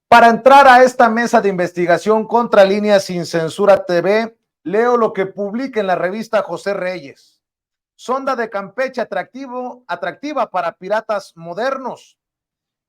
Para entrar a esta mesa de investigación contra Línea Sin Censura TV, leo lo que publica en la revista José Reyes. Sonda de Campeche atractiva para piratas modernos.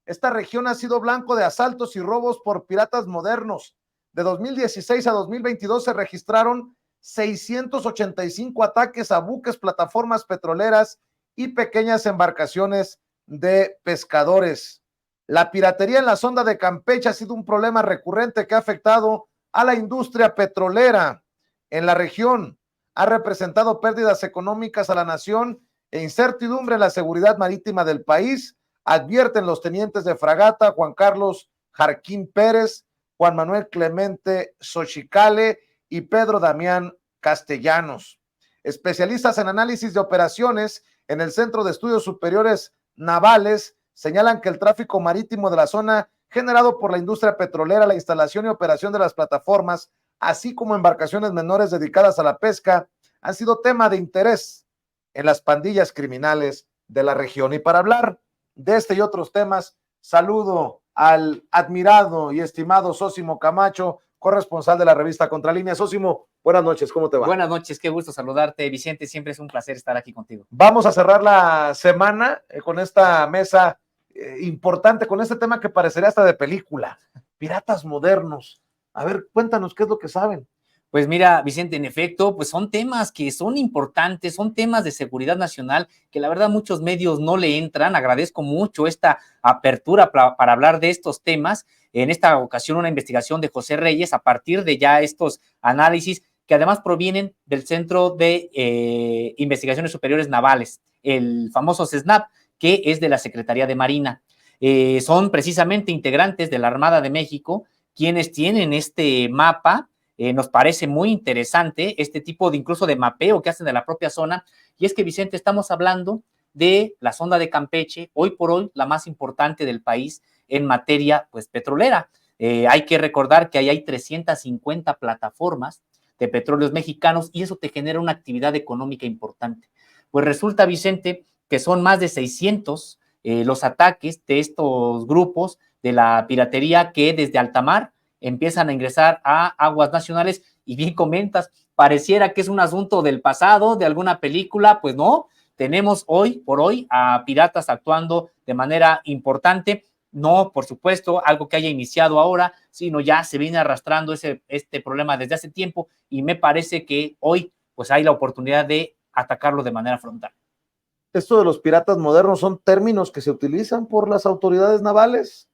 Esta región ha sido blanco de asaltos y robos por piratas modernos. De 2016 a 2022 se registraron 685 ataques a buques, plataformas petroleras y pequeñas embarcaciones de pescadores. La piratería en la sonda de Campeche ha sido un problema recurrente que ha afectado a la industria petrolera en la región. Ha representado pérdidas económicas a la nación e incertidumbre en la seguridad marítima del país, advierten los tenientes de fragata Juan Carlos Jarquín Pérez, Juan Manuel Clemente Xochicale y Pedro Damián Castellanos. Especialistas en análisis de operaciones en el Centro de Estudios Superiores Navales señalan que el tráfico marítimo de la zona generado por la industria petrolera, la instalación y operación de las plataformas, así como embarcaciones menores dedicadas a la pesca, han sido tema de interés en las pandillas criminales de la región. Y para hablar de este y otros temas, saludo al admirado y estimado Sósimo Camacho, corresponsal de la revista Contralínea. Sósimo, buenas noches, ¿cómo te va? Buenas noches, qué gusto saludarte, Vicente, siempre es un placer estar aquí contigo. Vamos a cerrar la semana con esta mesa importante, con este tema que parecería hasta de película, piratas modernos. A ver, cuéntanos qué es lo que saben. Pues mira, Vicente, en efecto, pues son temas que son importantes, son temas de seguridad nacional que la verdad muchos medios no le entran. Agradezco mucho esta apertura para hablar de estos temas. En esta ocasión una investigación de José Reyes a partir de ya estos análisis que además provienen del Centro de Investigaciones Superiores Navales, el famoso CESNAP, que es de la Secretaría de Marina. Son precisamente integrantes de la Armada de México quienes tienen este mapa. Nos parece muy interesante este tipo de incluso de mapeo que hacen de la propia zona, y es que, Vicente, estamos hablando de la sonda de Campeche, hoy por hoy la más importante del país en materia pues petrolera. Hay que recordar que ahí hay 350 plataformas de petróleos mexicanos y eso te genera una actividad económica importante. Pues resulta, Vicente, que son más de 600 los ataques de estos grupos de la piratería que desde alta mar empiezan a ingresar a aguas nacionales, y bien comentas, pareciera que es un asunto del pasado, de alguna película. Pues no, tenemos hoy por hoy a piratas actuando de manera importante, no, por supuesto, algo que haya iniciado ahora, sino ya se viene arrastrando este problema desde hace tiempo, y me parece que hoy pues hay la oportunidad de atacarlo de manera frontal. Esto de los piratas modernos son términos que se utilizan por las autoridades navales,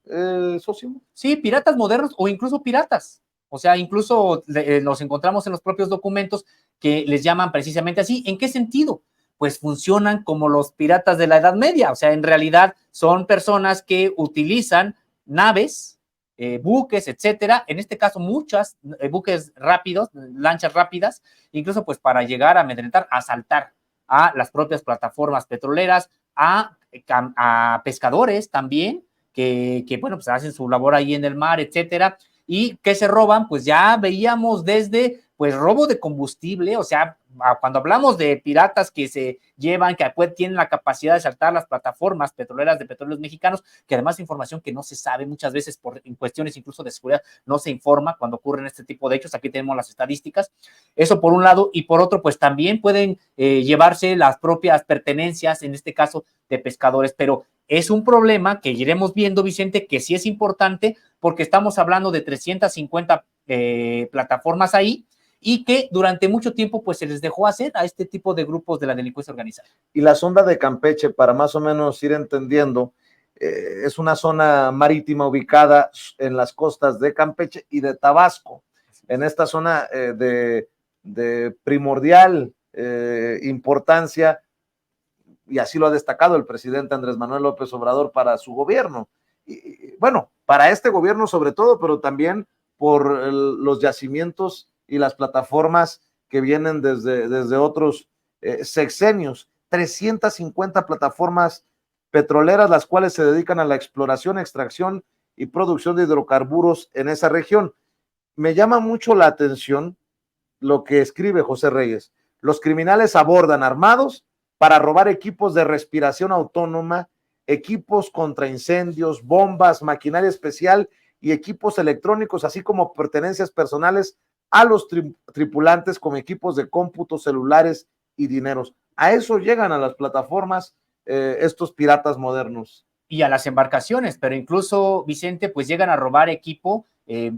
Sósimo. Sí, piratas modernos o incluso piratas. O sea, incluso nos encontramos en los propios documentos que les llaman precisamente así. ¿En qué sentido? Pues funcionan como los piratas de la Edad Media. O sea, en realidad son personas que utilizan naves, buques, etcétera. En este caso, muchas buques rápidos, lanchas rápidas, incluso pues para llegar a amedrentar, a asaltar a las propias plataformas petroleras, a pescadores también, que bueno, pues hacen su labor ahí en el mar, etcétera. ¿Y qué se roban? Pues ya veíamos desde, pues, robo de combustible. O sea, cuando hablamos de piratas que se llevan, que tienen la capacidad de saltar las plataformas petroleras de petróleos mexicanos, que además es información que no se sabe muchas veces en cuestiones incluso de seguridad, no se informa cuando ocurren este tipo de hechos. Aquí tenemos las estadísticas. Eso por un lado, y por otro, pues también pueden llevarse las propias pertenencias, en este caso de pescadores, pero es un problema que iremos viendo, Vicente, que sí es importante porque estamos hablando de 350 plataformas ahí, y que durante mucho tiempo pues se les dejó hacer a este tipo de grupos de la delincuencia organizada. Y la sonda de Campeche, para más o menos ir entendiendo, es una zona marítima ubicada en las costas de Campeche y de Tabasco, en esta zona de primordial importancia, y así lo ha destacado el presidente Andrés Manuel López Obrador para su gobierno. Y bueno, para este gobierno sobre todo, pero también por los yacimientos y las plataformas que vienen desde otros sexenios. 350 plataformas petroleras, las cuales se dedican a la exploración, extracción y producción de hidrocarburos en esa región. Me llama mucho la atención lo que escribe José Reyes. Los criminales abordan armados para robar equipos de respiración autónoma, equipos contra incendios, bombas, maquinaria especial y equipos electrónicos, así como pertenencias personales a los tripulantes, como equipos de cómputo, celulares y dineros. A eso llegan a las plataformas estos piratas modernos. Y a las embarcaciones, pero incluso, Vicente, pues llegan a robar equipo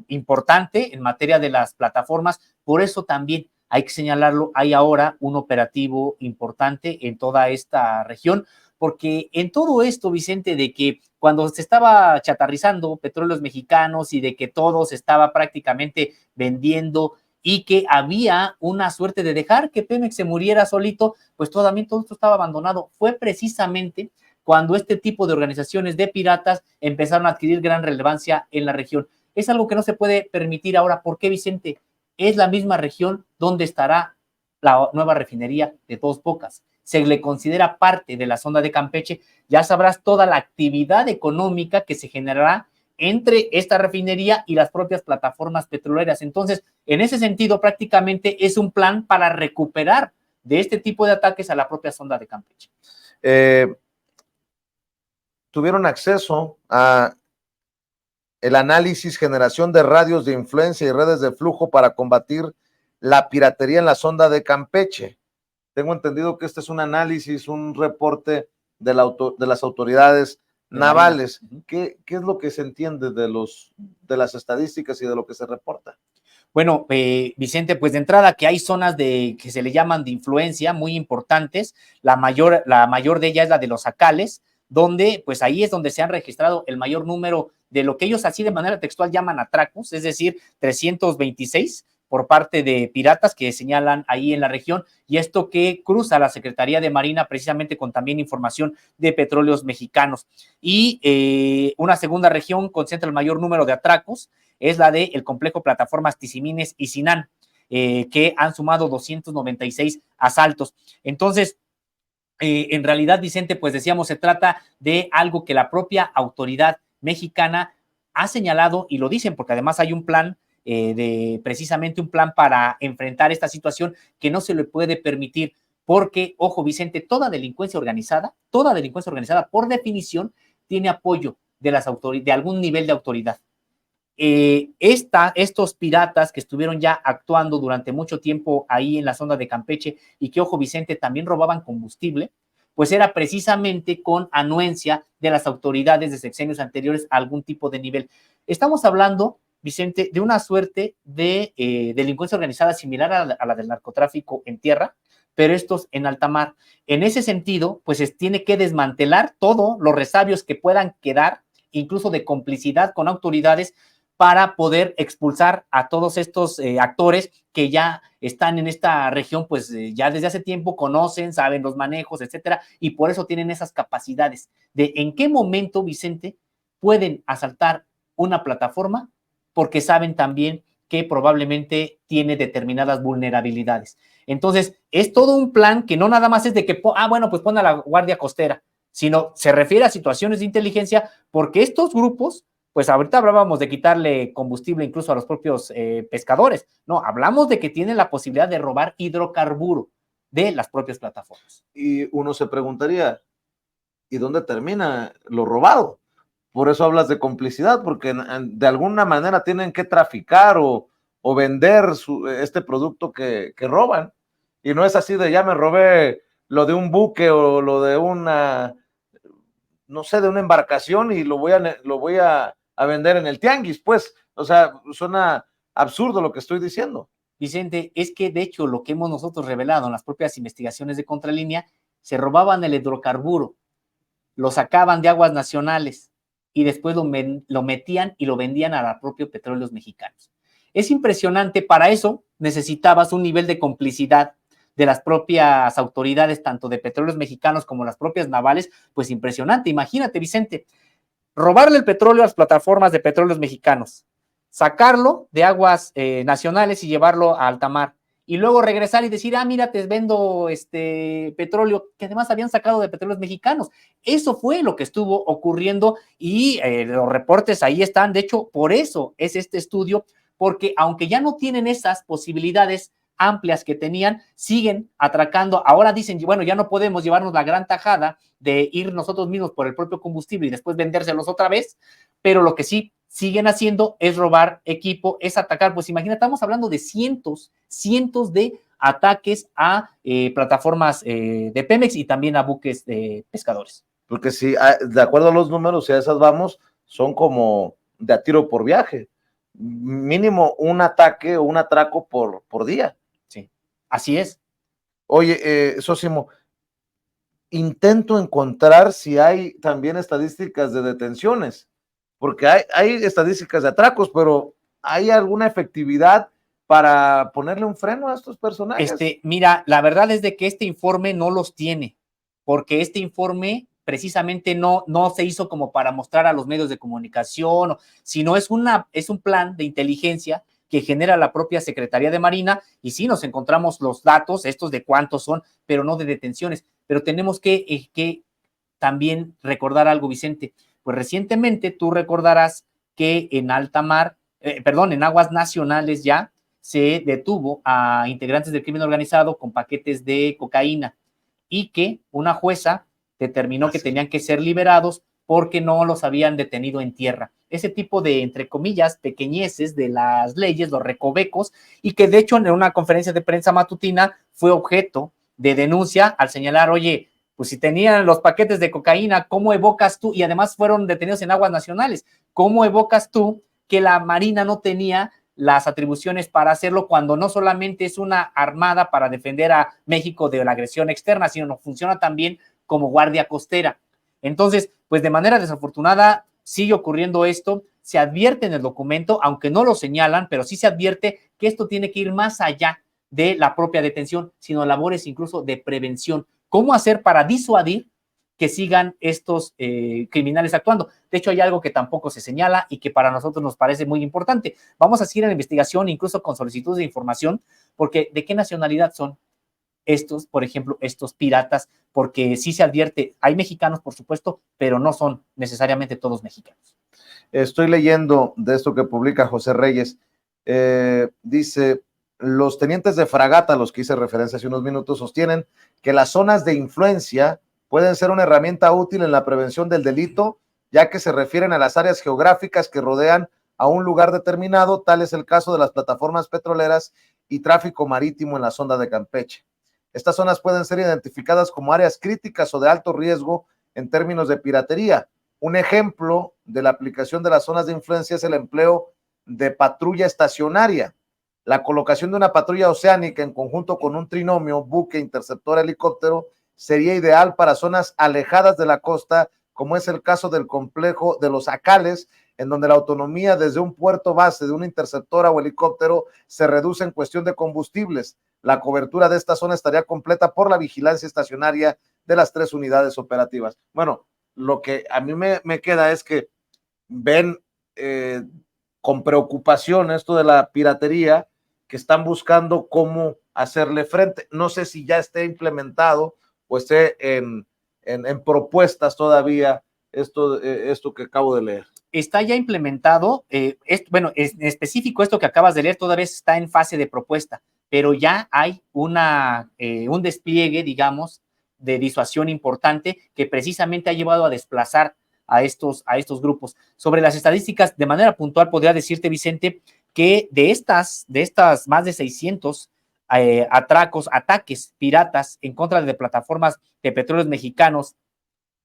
importante en materia de las plataformas. Por eso también hay que señalarlo, hay ahora un operativo importante en toda esta región, porque en todo esto, Vicente, de que cuando se estaba chatarrizando petróleos mexicanos y de que todo se estaba prácticamente vendiendo y que había una suerte de dejar que Pemex se muriera solito, pues también todo esto estaba abandonado. Fue precisamente cuando este tipo de organizaciones de piratas empezaron a adquirir gran relevancia en la región. Es algo que no se puede permitir ahora. ¿Por qué, Vicente? Es la misma región donde estará la nueva refinería de Dos Bocas. Se le considera parte de la zona de Campeche. Ya sabrás toda la actividad económica que se generará entre esta refinería y las propias plataformas petroleras. Entonces, en ese sentido, prácticamente es un plan para recuperar de este tipo de ataques a la propia zona de Campeche. Tuvieron acceso a el análisis, generación de radios de influencia y redes de flujo para combatir la piratería en la sonda de Campeche. Tengo entendido que este es un análisis, un reporte de las autoridades navales. ¿Qué es lo que se entiende de las estadísticas y de lo que se reporta? Bueno, Vicente, pues de entrada que hay zonas que se le llaman de influencia muy importantes. La mayor de ellas es la de los Acales, donde pues ahí es donde se han registrado el mayor número de lo que ellos así de manera textual llaman atracos, es decir, 326 por parte de piratas que señalan ahí en la región, y esto que cruza la Secretaría de Marina precisamente con también información de petróleos mexicanos. Y una segunda región concentra el mayor número de atracos, es la del complejo Plataformas Tizimines y Sinán, que han sumado 296 asaltos. Entonces, en realidad, Vicente, pues decíamos, se trata de algo que la propia autoridad mexicana ha señalado, y lo dicen porque además hay un plan, precisamente un plan para enfrentar esta situación que no se le puede permitir, porque, ojo, Vicente, toda delincuencia organizada, por definición, tiene apoyo de algún nivel de autoridad. Estos piratas que estuvieron ya actuando durante mucho tiempo ahí en la zona de Campeche y que, ojo, Vicente, también robaban combustible, pues era precisamente con anuencia de las autoridades de sexenios anteriores a algún tipo de nivel. Estamos hablando, Vicente, de una suerte de delincuencia organizada similar a la del narcotráfico en tierra, pero estos en alta mar. En ese sentido, pues tiene que desmantelar todos los resabios que puedan quedar, incluso de complicidad con autoridades, para poder expulsar a todos estos actores que ya están en esta región, pues ya desde hace tiempo conocen, saben los manejos, etcétera, y por eso tienen esas capacidades de en qué momento, Vicente, pueden asaltar una plataforma, porque saben también que probablemente tiene determinadas vulnerabilidades. Entonces, es todo un plan que no nada más es de que, bueno, pues pon a la Guardia Costera, sino se refiere a situaciones de inteligencia, porque estos grupos, pues ahorita hablábamos de quitarle combustible incluso a los propios pescadores. No, hablamos de que tienen la posibilidad de robar hidrocarburo de las propias plataformas. Y uno se preguntaría, ¿y dónde termina lo robado? Por eso hablas de complicidad, porque de alguna manera tienen que traficar o vender este producto que roban. Y no es así de ya me robé lo de un buque o lo de una, no sé, de una embarcación y lo voy a vender en el tianguis, pues. O sea, suena absurdo lo que estoy diciendo. Vicente, es que de hecho lo que hemos nosotros revelado en las propias investigaciones de Contralínea, se robaban el hidrocarburo, lo sacaban de aguas nacionales y después lo metían y lo vendían a los propios petróleos mexicanos. Es impresionante, para eso necesitabas un nivel de complicidad de las propias autoridades, tanto de petróleos mexicanos como las propias navales, pues impresionante. Imagínate, Vicente, robarle el petróleo a las plataformas de petróleos mexicanos, sacarlo de aguas nacionales y llevarlo a alta mar, y luego regresar y decir, mira, te vendo petróleo que además habían sacado de petróleos mexicanos. Eso fue lo que estuvo ocurriendo y los reportes ahí están. De hecho, por eso es este estudio, porque aunque ya no tienen esas posibilidades amplias que tenían, siguen atracando. Ahora dicen, bueno, ya no podemos llevarnos la gran tajada de ir nosotros mismos por el propio combustible y después vendérselos otra vez, pero lo que sí siguen haciendo es robar equipo, es atacar. Pues imagina, estamos hablando de cientos de ataques a plataformas de Pemex y también a buques de pescadores. Porque si, de acuerdo a los números, si a esas vamos, son como de a tiro por viaje. Mínimo un ataque o un atraco por día. Sí, así es. Oye, Sosimo, intento encontrar si hay también estadísticas de detenciones, porque hay estadísticas de atracos, pero ¿hay alguna efectividad para ponerle un freno a estos personajes? Mira, la verdad es de que este informe no los tiene, porque este informe precisamente no se hizo como para mostrar a los medios de comunicación, sino es un plan de inteligencia que genera la propia Secretaría de Marina, y sí nos encontramos los datos, estos de cuántos son, pero no de detenciones. Pero tenemos que también recordar algo, Vicente. Pues recientemente tú recordarás que en alta mar, en aguas nacionales ya, se detuvo a integrantes del crimen organizado con paquetes de cocaína y que una jueza determinó que tenían que ser liberados porque no los habían detenido en tierra. Ese tipo de, entre comillas, pequeñeces de las leyes, los recovecos, y que de hecho en una conferencia de prensa matutina fue objeto de denuncia al señalar, oye, pues si tenían los paquetes de cocaína, ¿cómo evocas tú? Y además fueron detenidos en aguas nacionales. ¿Cómo evocas tú que la Marina no tenía las atribuciones para hacerlo cuando no solamente es una armada para defender a México de la agresión externa, sino funciona también como guardia costera? Entonces, pues de manera desafortunada sigue ocurriendo esto, se advierte en el documento, aunque no lo señalan, pero sí se advierte que esto tiene que ir más allá de la propia detención, sino labores incluso de prevención. ¿Cómo hacer para disuadir que sigan estos criminales actuando? De hecho, hay algo que tampoco se señala y que para nosotros nos parece muy importante. Vamos a seguir en la investigación, incluso con solicitudes de información, porque ¿de qué nacionalidad son estos, por ejemplo, estos piratas? Porque sí se advierte, hay mexicanos, por supuesto, pero no son necesariamente todos mexicanos. Estoy leyendo de esto que publica José Reyes. Dice, los tenientes de fragata, a los que hice referencia hace unos minutos, sostienen que las zonas de influencia pueden ser una herramienta útil en la prevención del delito, ya que se refieren a las áreas geográficas que rodean a un lugar determinado. Tal es el caso de las plataformas petroleras y tráfico marítimo en la sonda de Campeche. Estas zonas pueden ser identificadas como áreas críticas o de alto riesgo en términos de piratería. Un ejemplo de la aplicación de las zonas de influencia es el empleo de patrulla estacionaria. La colocación de una patrulla oceánica en conjunto con un trinomio, buque, interceptor, helicóptero, sería ideal para zonas alejadas de la costa, como es el caso del complejo de los Acales, en donde la autonomía desde un puerto base de una interceptora o helicóptero se reduce en cuestión de combustibles. La cobertura de esta zona estaría completa por la vigilancia estacionaria de las 3 unidades operativas. Bueno, lo que a mí me queda es que ven con preocupación esto de la piratería, que están buscando cómo hacerle frente. No sé si ya esté implementado o esté en propuestas todavía esto que acabo de leer. Está ya implementado, en específico esto que acabas de leer todavía está en fase de propuesta, pero ya hay un despliegue, digamos, de disuasión importante que precisamente ha llevado a desplazar a estos grupos. Sobre las estadísticas, de manera puntual, podría decirte, Vicente, que de estas más de 600 ataques piratas en contra de plataformas de petróleos mexicanos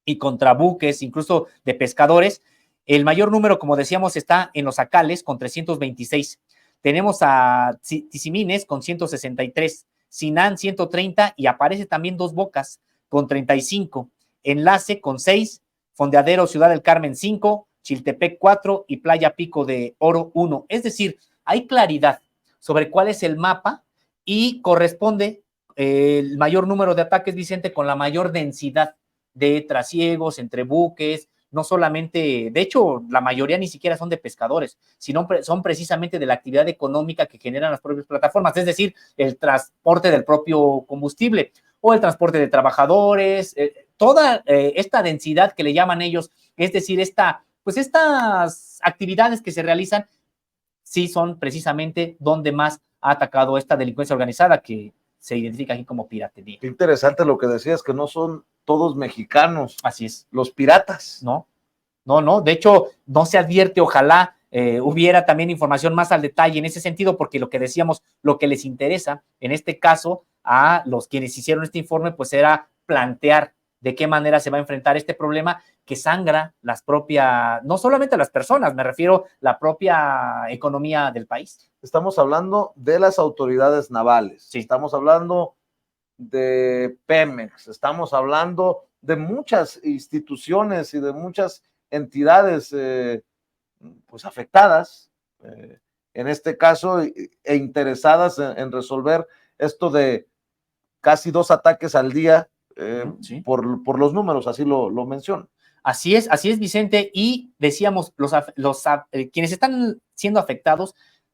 y contra buques, incluso de pescadores, el mayor número, como decíamos, está en los Acales con 326. Tenemos a Tizimines con 163, Sinán 130 y aparece también Dos Bocas con 35, Enlace con 6, Fondeadero Ciudad del Carmen 5, Chiltepec 4 y Playa Pico de Oro 1. Es decir, hay claridad sobre cuál es el mapa y corresponde el mayor número de ataques, Vicente, con la mayor densidad de trasiegos entre buques, no solamente, de hecho, la mayoría ni siquiera son de pescadores, sino son precisamente de la actividad económica que generan las propias plataformas, es decir, el transporte del propio combustible o el transporte de trabajadores, toda esta densidad que le llaman ellos, es decir, estas actividades que se realizan, sí son precisamente donde más ha atacado esta delincuencia organizada que se identifica aquí como piratería. Qué interesante lo que decías, que no son todos mexicanos. Así es. Los piratas. No. De hecho, no se advierte, ojalá hubiera también información más al detalle en ese sentido, porque lo que decíamos, lo que les interesa en este caso a los quienes hicieron este informe, pues era plantear de qué manera se va a enfrentar este problema que sangra las propias, no solamente las personas, me refiero la propia economía del país. Estamos hablando de las autoridades navales, sí. Estamos hablando de Pemex, estamos hablando de muchas instituciones y de muchas entidades pues afectadas, en este caso, e interesadas en resolver esto de casi 2 ataques al día, sí. por los números, así lo menciono. Así es, Vicente, y decíamos, quienes están siendo afectados,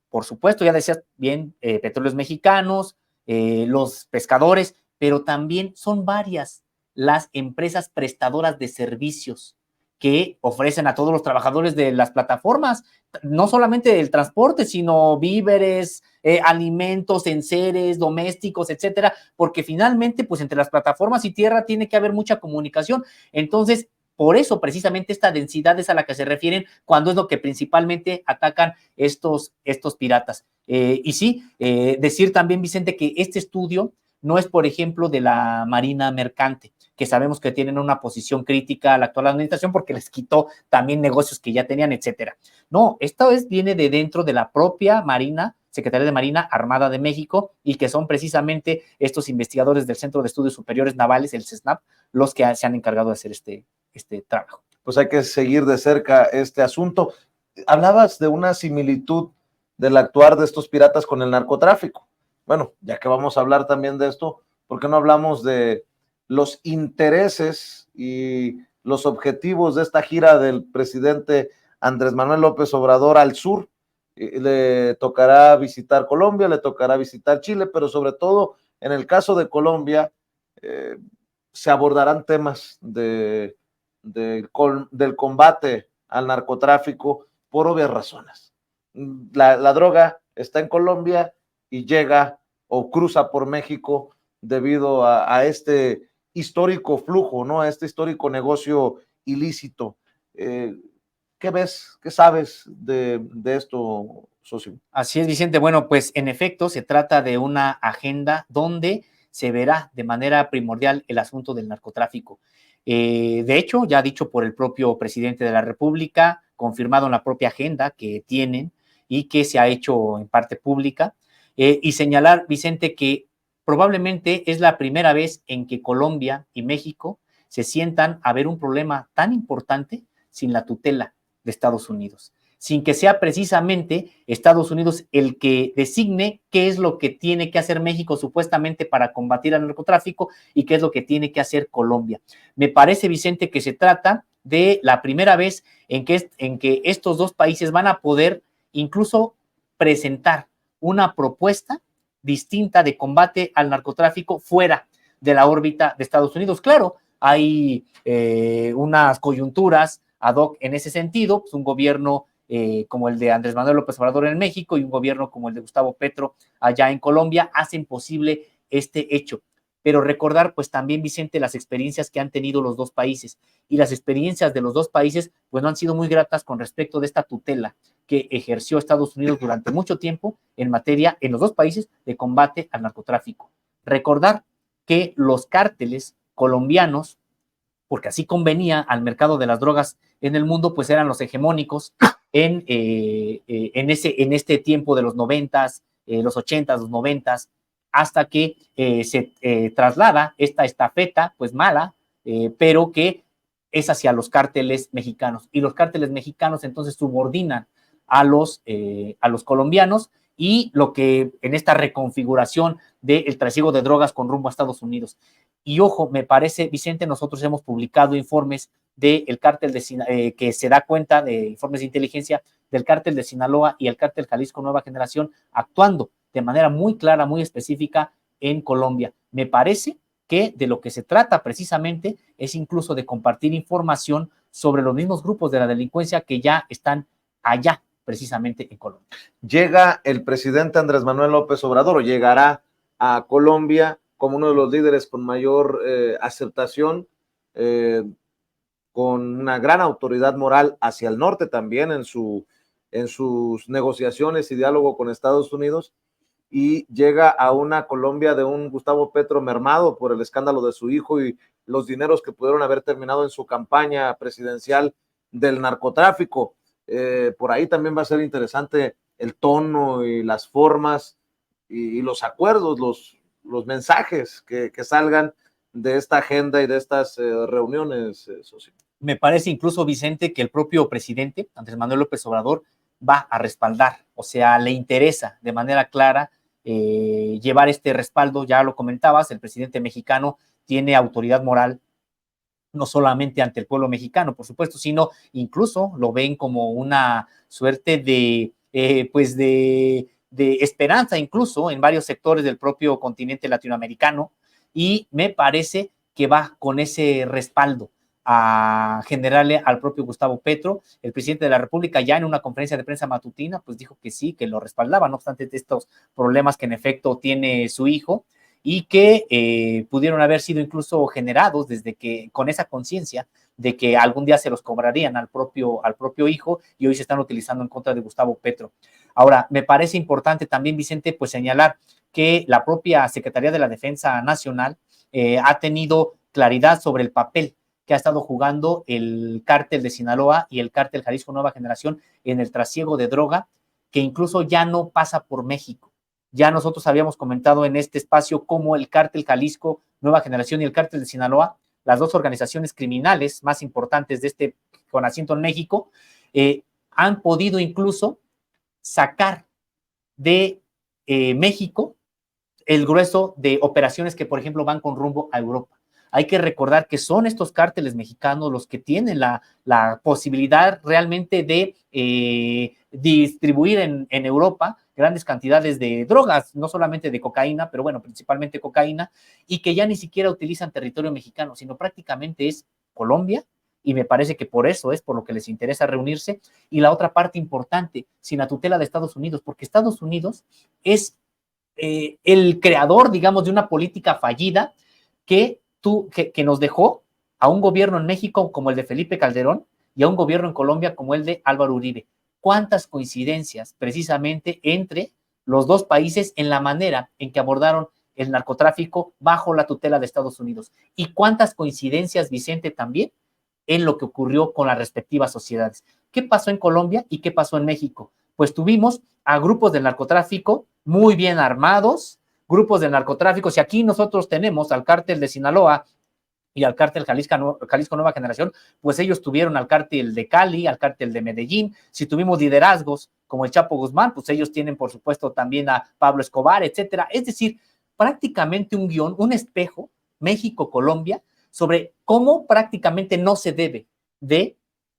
por supuesto, ya decías bien, petróleos mexicanos, los pescadores, pero también son varias las empresas prestadoras de servicios que ofrecen a todos los trabajadores de las plataformas, no solamente el transporte, sino víveres, alimentos, enseres, domésticos, etcétera, porque finalmente, pues entre las plataformas y tierra tiene que haber mucha comunicación. Entonces, por eso, precisamente, esta densidad es a la que se refieren cuando es lo que principalmente atacan estos piratas. Y sí, decir también, Vicente, que este estudio no es, por ejemplo, de la Marina Mercante, que sabemos que tienen una posición crítica a la actual administración porque les quitó también negocios que ya tenían, etcétera. No, esta vez viene de dentro de la propia Marina, Secretaría de Marina Armada de México, y que son precisamente estos investigadores del Centro de Estudios Superiores Navales, el CESNAP, los que se han encargado de hacer este trabajo. Pues hay que seguir de cerca este asunto. Hablabas de una similitud del actuar de estos piratas con el narcotráfico. Bueno, ya que vamos a hablar también de esto, ¿por qué no hablamos de los intereses y los objetivos de esta gira del presidente Andrés Manuel López Obrador al sur? Le tocará visitar Colombia, le tocará visitar Chile, pero sobre todo en el caso de Colombia, se abordarán temas del combate al narcotráfico por obvias razones. La droga está en Colombia y llega o cruza por México debido a este histórico flujo, ¿no? A este histórico negocio ilícito. ¿Qué ves? ¿Qué sabes de esto, socio? Así es, Vicente. Bueno, pues en efecto se trata de una agenda donde se verá de manera primordial el asunto del narcotráfico. De hecho, ya dicho por el propio presidente de la República, confirmado en la propia agenda que tienen y que se ha hecho en parte pública, y señalar, Vicente, que probablemente es la primera vez en que Colombia y México se sientan a ver un problema tan importante sin la tutela de Estados Unidos, sin que sea precisamente Estados Unidos el que designe qué es lo que tiene que hacer México supuestamente para combatir al narcotráfico y qué es lo que tiene que hacer Colombia. Me parece, Vicente, que se trata de la primera vez en que estos dos países van a poder incluso presentar una propuesta distinta de combate al narcotráfico fuera de la órbita de Estados Unidos. Claro, hay unas coyunturas ad hoc en ese sentido, pues un gobierno como el de Andrés Manuel López Obrador en México y un gobierno como el de Gustavo Petro allá en Colombia hacen posible este hecho. Pero recordar pues también, Vicente, las experiencias que han tenido los dos países, y las experiencias de los dos países pues no han sido muy gratas con respecto de esta tutela que ejerció Estados Unidos durante mucho tiempo en materia, en los dos países, de combate al narcotráfico. Recordar que los cárteles colombianos, porque así convenía al mercado de las drogas en el mundo, pues eran los hegemónicos en este tiempo de los 90s, los 80s, los 90s, hasta que se traslada esta estafeta, pues mala, pero que es hacia los cárteles mexicanos. Y los cárteles mexicanos entonces subordinan a los colombianos, y lo que en esta reconfiguración del trasiego de drogas con rumbo a Estados Unidos. Y ojo, me parece, Vicente, nosotros hemos publicado informes del cártel que se da cuenta de informes de inteligencia del cártel de Sinaloa y el cártel Jalisco Nueva Generación actuando de manera muy clara, muy específica en Colombia. Me parece que de lo que se trata precisamente es incluso de compartir información sobre los mismos grupos de la delincuencia que ya están allá precisamente en Colombia. Llega el presidente Andrés Manuel López Obrador, o llegará a Colombia como uno de los líderes con mayor aceptación, con una gran autoridad moral hacia el norte también en su en sus negociaciones y diálogo con Estados Unidos, y llega a una Colombia de un Gustavo Petro mermado por el escándalo de su hijo y los dineros que pudieron haber terminado en su campaña presidencial del narcotráfico. Por ahí también va a ser interesante el tono y las formas y los acuerdos, los mensajes que salgan de esta agenda y de estas reuniones, Socio. Me parece incluso, Vicente, que el propio presidente, Andrés Manuel López Obrador, va a respaldar, o sea, le interesa de manera clara llevar este respaldo. Ya lo comentabas, el presidente mexicano tiene autoridad moral, no solamente ante el pueblo mexicano, por supuesto, sino incluso lo ven como una suerte de, pues de esperanza, incluso en varios sectores del propio continente latinoamericano, y me parece que va con ese respaldo a generarle al propio Gustavo Petro. El presidente de la República ya en una conferencia de prensa matutina pues dijo que sí, que lo respaldaba, no obstante de estos problemas que en efecto tiene su hijo, y que pudieron haber sido incluso generados desde que con esa conciencia de que algún día se los cobrarían al propio hijo, y hoy se están utilizando en contra de Gustavo Petro. Ahora, me parece importante también, Vicente, pues señalar que la propia Secretaría de la Defensa Nacional ha tenido claridad sobre el papel que ha estado jugando el cártel de Sinaloa y el cártel Jalisco Nueva Generación en el trasiego de droga, que incluso ya no pasa por México. Ya nosotros habíamos comentado en este espacio cómo el cártel Jalisco Nueva Generación y el cártel de Sinaloa, las dos organizaciones criminales más importantes de este con asiento en México, han podido incluso sacar de México el grueso de operaciones que, por ejemplo, van con rumbo a Europa. Hay que recordar que son estos cárteles mexicanos los que tienen la posibilidad realmente de distribuir en Europa grandes cantidades de drogas, no solamente de cocaína, pero bueno, principalmente cocaína, y que ya ni siquiera utilizan territorio mexicano, sino prácticamente es Colombia, y me parece que por eso es por lo que les interesa reunirse. Y la otra parte importante, sin la tutela de Estados Unidos, porque Estados Unidos es el creador, digamos, de una política fallida que nos dejó a un gobierno en México como el de Felipe Calderón y a un gobierno en Colombia como el de Álvaro Uribe. ¿Cuántas coincidencias precisamente entre los dos países en la manera en que abordaron el narcotráfico bajo la tutela de Estados Unidos? ¿Y cuántas coincidencias, Vicente, también en lo que ocurrió con las respectivas sociedades? ¿Qué pasó en Colombia y qué pasó en México? Pues tuvimos a grupos del narcotráfico muy bien armados, grupos de narcotráfico. Si aquí nosotros tenemos al cártel de Sinaloa y al cártel Jalisco Nueva Generación, pues ellos tuvieron al cártel de Cali, al cártel de Medellín. Si tuvimos liderazgos como el Chapo Guzmán, pues ellos tienen, por supuesto, también a Pablo Escobar, etcétera. Es decir, prácticamente un guión, un espejo, México-Colombia, sobre cómo prácticamente no se debe de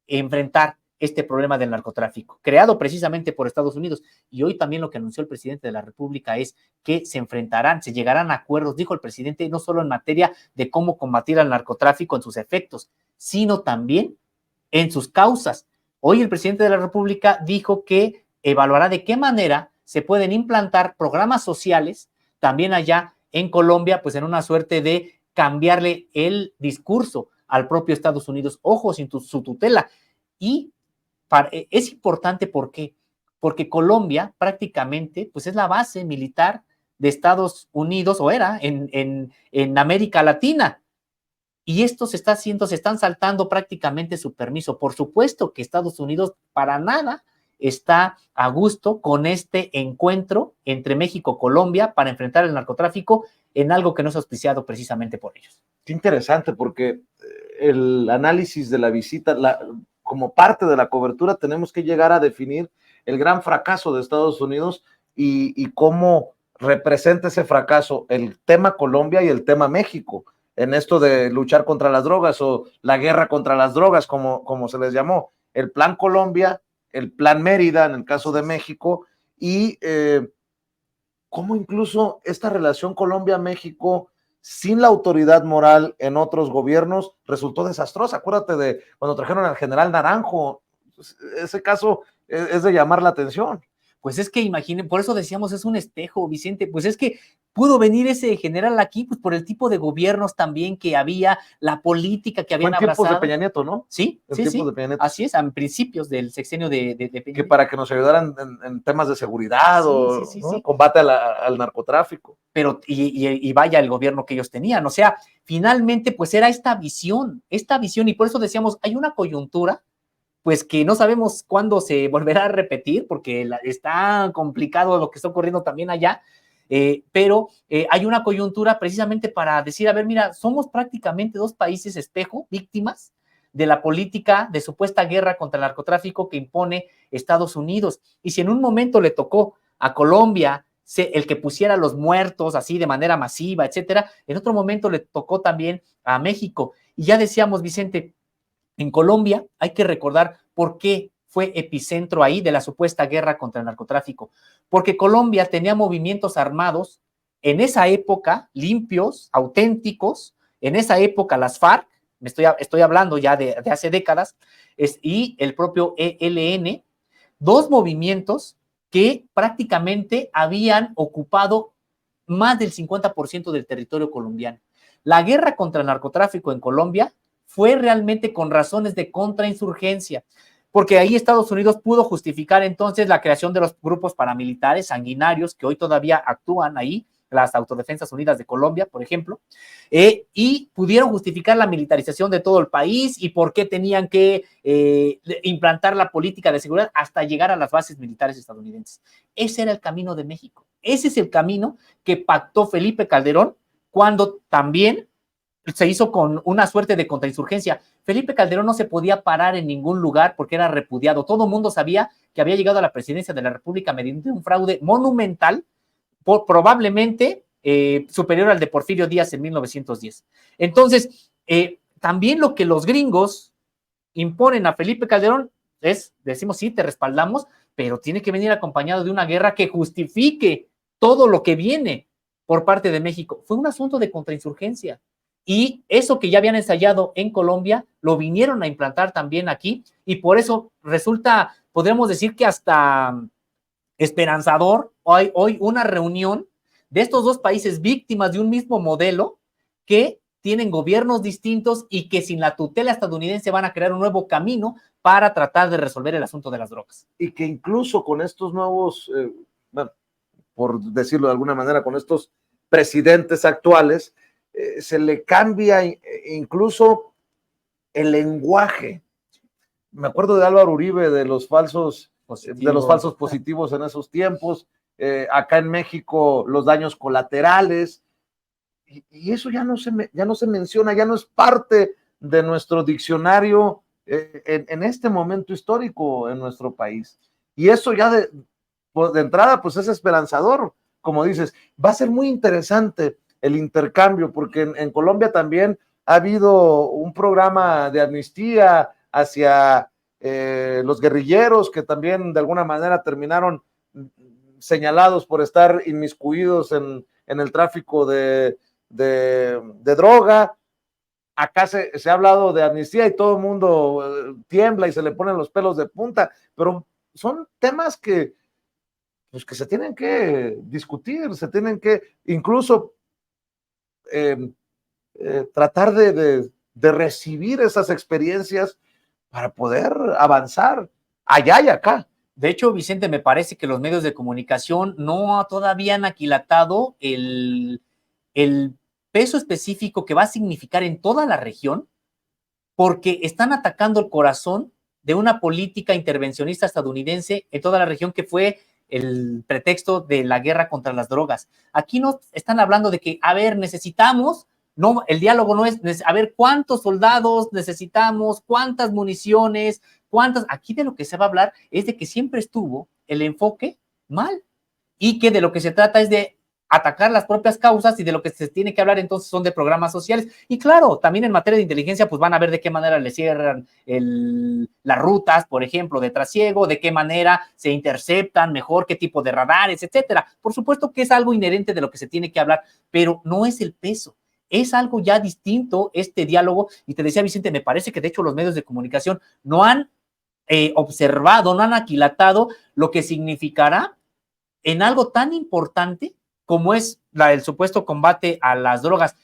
enfrentar este problema del narcotráfico, creado precisamente por Estados Unidos. Y hoy también lo que anunció el presidente de la República es que se enfrentarán, se llegarán a acuerdos, dijo el presidente, no solo en materia de cómo combatir al narcotráfico en sus efectos, sino también en sus causas. Hoy el presidente de la República dijo que evaluará de qué manera se pueden implantar programas sociales también allá en Colombia, pues en una suerte de cambiarle el discurso al propio Estados Unidos, ojo, sin su tutela. Y es importante, ¿por qué? Porque Colombia prácticamente pues es la base militar de Estados Unidos, o era en América Latina. Y esto se está haciendo, se están saltando prácticamente su permiso. Por supuesto que Estados Unidos para nada está a gusto con este encuentro entre México y Colombia para enfrentar el narcotráfico en algo que no es auspiciado precisamente por ellos. Qué interesante, porque el análisis de la visita, como parte de la cobertura, tenemos que llegar a definir el gran fracaso de Estados Unidos y cómo representa ese fracaso el tema Colombia y el tema México en esto de luchar contra las drogas o la guerra contra las drogas, como se les llamó. El plan Colombia, el plan Mérida en el caso de México, y cómo incluso esta relación Colombia-México sin la autoridad moral en otros gobiernos resultó desastrosa. Acuérdate de cuando trajeron al general Naranjo, ese caso es de llamar la atención. Pues es que imaginen, por eso decíamos es un espejo, Vicente, pues es que pudo venir ese general aquí, pues por el tipo de gobiernos también que había, la política que habían abrazado. Fue en tiempos de Peña Nieto, ¿no? Sí, sí, de Peña Nieto, así es, a principios del sexenio de Peña Nieto. Que para que nos ayudaran en temas de seguridad ¿no? Combate al narcotráfico. Pero, y vaya el gobierno que ellos tenían, o sea, finalmente pues era esta visión, y por eso decíamos, hay una coyuntura pues que no sabemos cuándo se volverá a repetir, porque está complicado lo que está ocurriendo también allá, pero hay una coyuntura precisamente para decir, a ver, mira, somos prácticamente dos países espejo, víctimas de la política de supuesta guerra contra el narcotráfico que impone Estados Unidos. Y si en un momento le tocó a Colombia el que pusiera los muertos así de manera masiva, etcétera, en otro momento le tocó también a México. Y ya decíamos, Vicente, en Colombia hay que recordar por qué fue epicentro ahí de la supuesta guerra contra el narcotráfico, porque Colombia tenía movimientos armados en esa época, limpios, auténticos, en esa época las FARC, estoy hablando ya de hace décadas, y el propio ELN, dos movimientos que prácticamente habían ocupado más del 50% del territorio colombiano. La guerra contra el narcotráfico en Colombia fue realmente con razones de contrainsurgencia, porque ahí Estados Unidos pudo justificar entonces la creación de los grupos paramilitares sanguinarios que hoy todavía actúan ahí, las Autodefensas Unidas de Colombia, por ejemplo, y pudieron justificar la militarización de todo el país y por qué tenían que implantar la política de seguridad hasta llegar a las bases militares estadounidenses. Ese era el camino de México. Ese es el camino que pactó Felipe Calderón cuando también se hizo con una suerte de contrainsurgencia. Felipe Calderón no se podía parar en ningún lugar porque era repudiado. Todo el mundo sabía que había llegado a la presidencia de la República mediante un fraude monumental, probablemente superior al de Porfirio Díaz en 1910. Entonces, también lo que los gringos imponen a Felipe Calderón es, decimos, sí, te respaldamos, pero tiene que venir acompañado de una guerra que justifique todo lo que viene por parte de México. Fue un asunto de contrainsurgencia. Y eso que ya habían ensayado en Colombia, lo vinieron a implantar también aquí, y por eso resulta, podríamos decir que hasta esperanzador hoy una reunión de estos dos países víctimas de un mismo modelo que tienen gobiernos distintos y que sin la tutela estadounidense van a crear un nuevo camino para tratar de resolver el asunto de las drogas. Y que incluso con estos nuevos, bueno, por decirlo de alguna manera, con estos presidentes actuales, se le cambia incluso el lenguaje. Me acuerdo de Álvaro Uribe, de los falsos positivos en esos tiempos, acá en México los daños colaterales, y eso ya no se menciona, ya no es parte de nuestro diccionario en este momento histórico en nuestro país. Y eso ya de entrada pues es esperanzador, como dices. Va a ser muy interesante el intercambio, porque en Colombia también ha habido un programa de amnistía hacia los guerrilleros que también de alguna manera terminaron señalados por estar inmiscuidos en el tráfico de droga. Acá se ha hablado de amnistía y todo el mundo tiembla y se le ponen los pelos de punta, pero son temas que se tienen que discutir, se tienen que incluso tratar de recibir esas experiencias para poder avanzar allá y acá. De hecho, Vicente, me parece que los medios de comunicación no todavía han aquilatado el peso específico que va a significar en toda la región, porque están atacando el corazón de una política intervencionista estadounidense en toda la región que fue el pretexto de la guerra contra las drogas. Aquí nos están hablando de que, a ver, necesitamos, no, el diálogo no es, a ver, ¿cuántos soldados necesitamos? ¿Cuántas municiones? Aquí de lo que se va a hablar es de que siempre estuvo el enfoque mal y que de lo que se trata es de atacar las propias causas, y de lo que se tiene que hablar entonces son de programas sociales. Y claro, también en materia de inteligencia pues van a ver de qué manera le cierran las rutas, por ejemplo, de trasiego, de qué manera se interceptan mejor, qué tipo de radares, etcétera. Por supuesto que es algo inherente de lo que se tiene que hablar, pero no es el peso. Es algo ya distinto este diálogo, y te decía, Vicente, me parece que de hecho los medios de comunicación no han observado, no han aquilatado lo que significará en algo tan importante como es el supuesto combate a las drogas.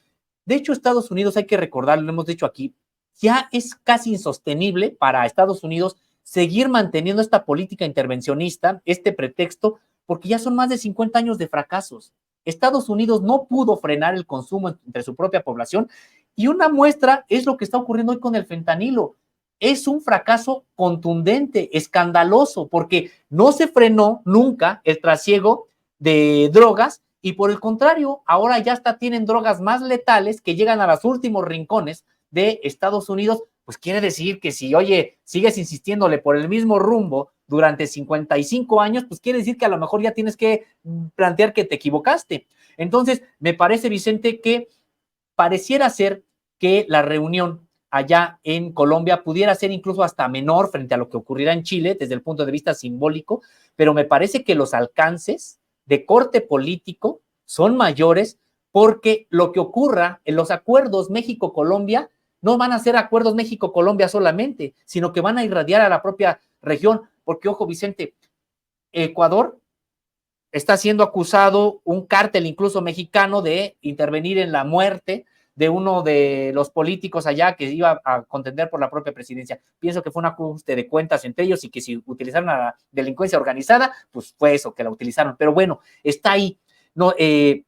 De hecho, Estados Unidos, hay que recordarlo, lo hemos dicho aquí, ya es casi insostenible para Estados Unidos seguir manteniendo esta política intervencionista, este pretexto, porque ya son más de 50 años de fracasos. Estados Unidos no pudo frenar el consumo entre su propia población y una muestra es lo que está ocurriendo hoy con el fentanilo. Es un fracaso contundente, escandaloso, porque no se frenó nunca el trasiego de drogas y por el contrario, ahora ya hasta tienen drogas más letales que llegan a los últimos rincones de Estados Unidos. Pues quiere decir que si, oye, sigues insistiéndole por el mismo rumbo durante 55 años, pues quiere decir que a lo mejor ya tienes que plantear que te equivocaste. Entonces, me parece, Vicente, que pareciera ser que la reunión allá en Colombia pudiera ser incluso hasta menor frente a lo que ocurrirá en Chile desde el punto de vista simbólico, pero me parece que los alcances de corte político son mayores porque lo que ocurra en los acuerdos México-Colombia no van a ser acuerdos México-Colombia solamente, sino que van a irradiar a la propia región, porque ojo, Vicente, Ecuador está siendo acusado un cártel incluso mexicano de intervenir en la muerte de uno de los políticos allá que iba a contender por la propia presidencia. Pienso que fue un ajuste de cuentas entre ellos y que si utilizaron a la delincuencia organizada, pues fue eso, que la utilizaron. Pero bueno, está ahí. No, el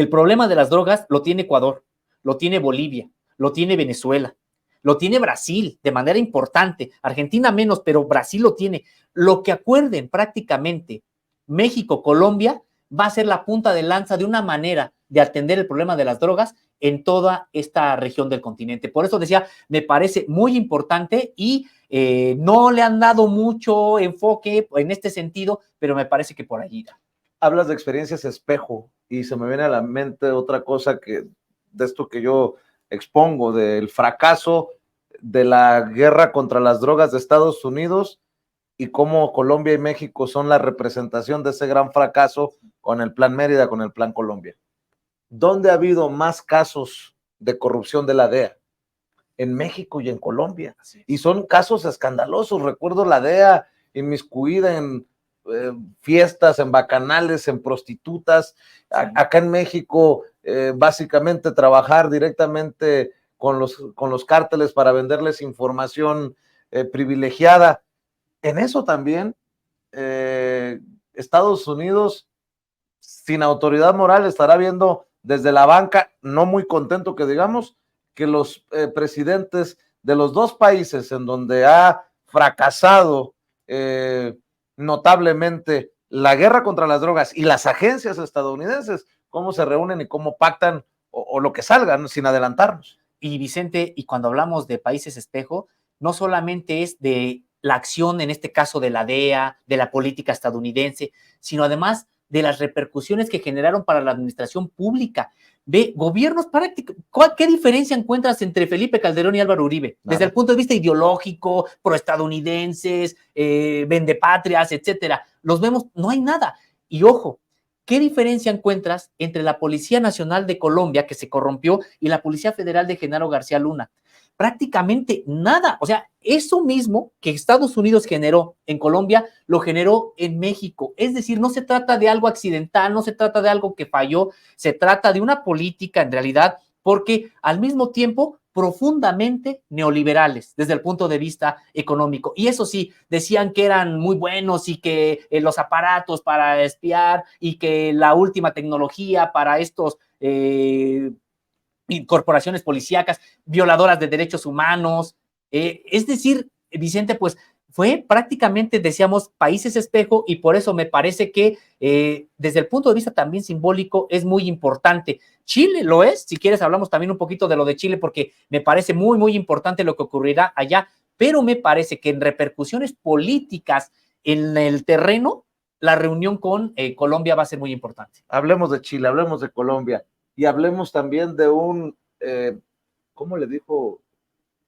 problema de las drogas lo tiene Ecuador, lo tiene Bolivia, lo tiene Venezuela, lo tiene Brasil de manera importante, Argentina menos, pero Brasil lo tiene. Lo que acuerden prácticamente México, Colombia, va a ser la punta de lanza de una manera de atender el problema de las drogas en toda esta región del continente. Por eso decía, me parece muy importante y no le han dado mucho enfoque en este sentido, pero me parece que por allí irá. Hablas de experiencias espejo y se me viene a la mente otra cosa que de esto que yo expongo, del fracaso de la guerra contra las drogas de Estados Unidos y cómo Colombia y México son la representación de ese gran fracaso con el Plan Mérida, con el Plan Colombia. ¿Dónde ha habido más casos de corrupción de la DEA? En México y en Colombia. Y son casos escandalosos. Recuerdo la DEA inmiscuida en fiestas, en bacanales, en prostitutas. Sí. Acá en México, básicamente trabajar directamente con los cárteles para venderles información privilegiada. En eso también, Estados Unidos, sin autoridad moral, estará viendo desde la banca, no muy contento que digamos, que los presidentes de los dos países en donde ha fracasado notablemente la guerra contra las drogas y las agencias estadounidenses, cómo se reúnen y cómo pactan o lo que salga, ¿no? Sin adelantarnos. Y Vicente, y cuando hablamos de países espejo, no solamente es de la acción, en este caso de la DEA, de la política estadounidense, sino además de las repercusiones que generaron para la administración pública. Ve, gobiernos prácticos, ¿qué diferencia encuentras entre Felipe Calderón y Álvaro Uribe? Desde el punto de vista ideológico, proestadounidenses, vendepatrias, etcétera. Los vemos, no hay nada. Y ojo, ¿qué diferencia encuentras entre la Policía Nacional de Colombia, que se corrompió, y la Policía Federal de Genaro García Luna? Prácticamente nada. O sea, eso mismo que Estados Unidos generó en Colombia, lo generó en México. Es decir, no se trata de algo accidental, no se trata de algo que falló, se trata de una política en realidad, porque al mismo tiempo profundamente neoliberales desde el punto de vista económico. Y eso sí, decían que eran muy buenos y que los aparatos para espiar y que la última tecnología para estos corporaciones policíacas, violadoras de derechos humanos. Es decir, Vicente, pues fue prácticamente, decíamos, países espejo y por eso me parece que desde el punto de vista también simbólico es muy importante. Chile lo es, si quieres hablamos también un poquito de lo de Chile porque me parece muy, muy importante lo que ocurrirá allá, pero me parece que en repercusiones políticas en el terreno, la reunión con Colombia va a ser muy importante. Hablemos de Chile, hablemos de Colombia y hablemos también de un, ¿cómo le dijo?